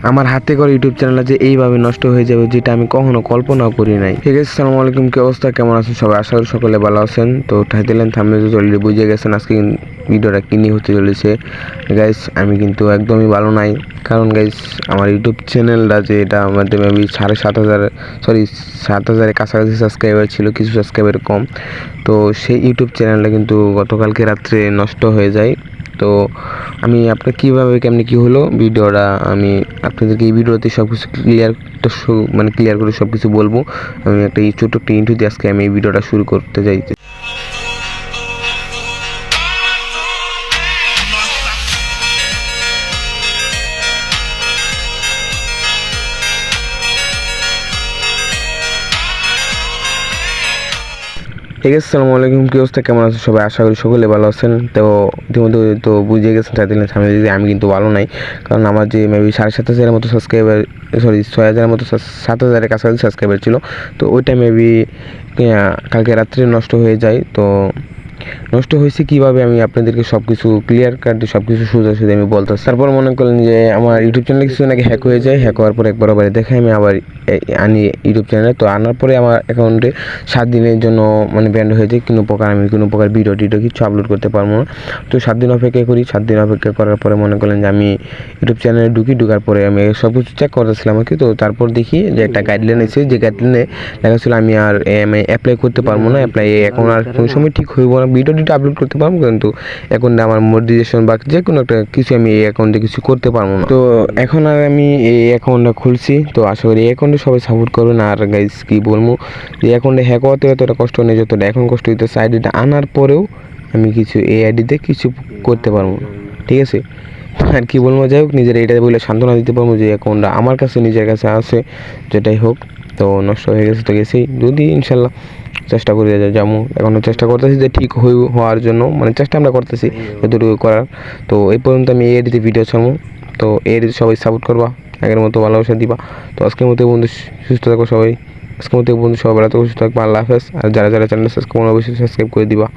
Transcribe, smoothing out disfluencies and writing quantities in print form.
আমার হাতে করে ইউটিউব চ্যানেল যে এইভাবে নষ্ট হয়ে যাবে, যেটা আমি কখনো কল্পনাও করি নাই। ঠিক আছে, আসসালামু আলাইকুম, কি অবস্থা, কেমন আছেন সবাই? আশা করি সকলে ভালো আছেন। তো টাইটেল থাম্বনেল অলরেডি বুঝে গেছেন আজকে ভিডিওটা কি নিয়ে হতে চলেছে। গাইস, আমি কিন্তু একদমই ভালো নাই, কারণ গাইস আমার ইউটিউব চ্যানেলটা যে এটা আমাদের মেবি 7,500 কাছাকাছি সাবস্ক্রাইবার ছিল, কিছু সাবস্ক্রাইবার কম। তো সেই ইউটিউব চ্যানেলটা কিন্তু গতকালকে রাত্রে নষ্ট হয়ে যায়। তো আমি আপনার কেমনি কী হলো ভিডিওটা, আমি আপনাদেরকে এই ভিডিওতে সব কিছু ক্লিয়ার করে সব কিছু বলবো। আমি একটা ছোট্ট একটা ইন্ট্রো দিয়ে আজকে আমি এই ভিডিওটা শুরু করতে চাই। ঠিক আছে, আসসালামু আলাইকুম, কি অবস্থা, কেমন আছেন সবাই? আশা করি সকলে ভালো আছেন। তো ইতিমধ্যে তো বুঝে গেছেন টাইটেলের সামনে যদি আমি কিন্তু ভালো নাই, কারণ আমার যে মেবি 7,500 মতো সাবস্ক্রাইবার, 6,000 মতো 7,000 কাছাকাছি সাবস্ক্রাইবার ছিল। তো ওইটা মেবি কালকে রাত্রে নষ্ট হয়ে যায়। তো নষ্ট হয়েছে কীভাবে আমি আপনাদেরকে সব কিছু ক্লিয়ার কাট সব কিছু সোজাসুজি আমি বলতেছি। তারপর মনে করলেন যে আমার ইউটিউব চ্যানেলে কিছু নাকি হ্যাক হয়ে যায়, হ্যাক হওয়ার পর একবার আবার দেখে আমি আবার আনি ইউটিউব চ্যানেলে। তো আনার পরে আমার অ্যাকাউন্টে 7 দিনের জন্য মানে ব্যান্ড হয়ে যায়, আমি কোনো প্রকার ভিডিও কিছু আপলোড করতে পারবো না। তো 7 দিন অপেক্ষা করি। 7 দিন অপেক্ষা করার পরে মনে করলেন যে আমি ইউটিউব চ্যানেলে ঢুকার পরে আমি সব কিছু চেক করতেছিলাম আর কি। তো তারপর দেখি যে একটা গাইডলাইন এসেছে, যে গাইডলাইনে লেখা ছিল আমি আর অ্যাপ্লাই করতে পারবো না, এখন আর কোনো সময় ঠিক হইব না, ভিডিও আপলোড করতে পারবো, কিন্তু এখন আমার মনিটাইজেশন বা যে কোনো একটা কিছু আমি এই অ্যাকাউন্টে কিছু করতে পারবো না। তো এখন আর আমি এই অ্যাকাউন্টটা খুলছি। তো আশা করি এই অ্যাকাউন্টে সবাই সাপোর্ট করবেন। আর গাইস কি বলবো, যে অ্যাকাউন্টে হ্যাক হওয়াতে এতটা কষ্ট নেই যতটা এখন কষ্ট হইতেছে। আইডিটা আনার পরেও আমি কিছু এই আইডিতে কিছু করতে পারবো না। ঠিক আছে, আর কি বলবো, যাই হোক, নিজের এটা বলে সান্ত্বনা দিতে পারবো যে অ্যাকাউন্টটা আমার কাছে নিজের কাছে আছে, যেটাই হোক। তো নষ্ট হয়ে গেছে তো গেছেই, যদি ইনশাল্লাহ চেষ্টা করে যাবো। এখনও চেষ্টা করতেছি যে ঠিক হওয়ার জন্য, মানে চেষ্টা আমরা করতেছি যতটুকু করার। তো এই পর্যন্ত আমি এই আইডিতে ভিডিও ছাড়বো। তো এই আইডিতে সবাই সাপোর্ট করবা, আগের মতো ভালোবাসা দিবা। তো আজকের মতো বন্ধু সুস্থ থাকো সবাই, আজকের মতো বন্ধু সবাই ভালো থাকো, সুস্থ থাকবো। আল্লাহ হাফেজ। আর যারা চ্যানেল সাবস্ক্রাইব অবশ্যই সাবস্ক্রাইব করে দিবা।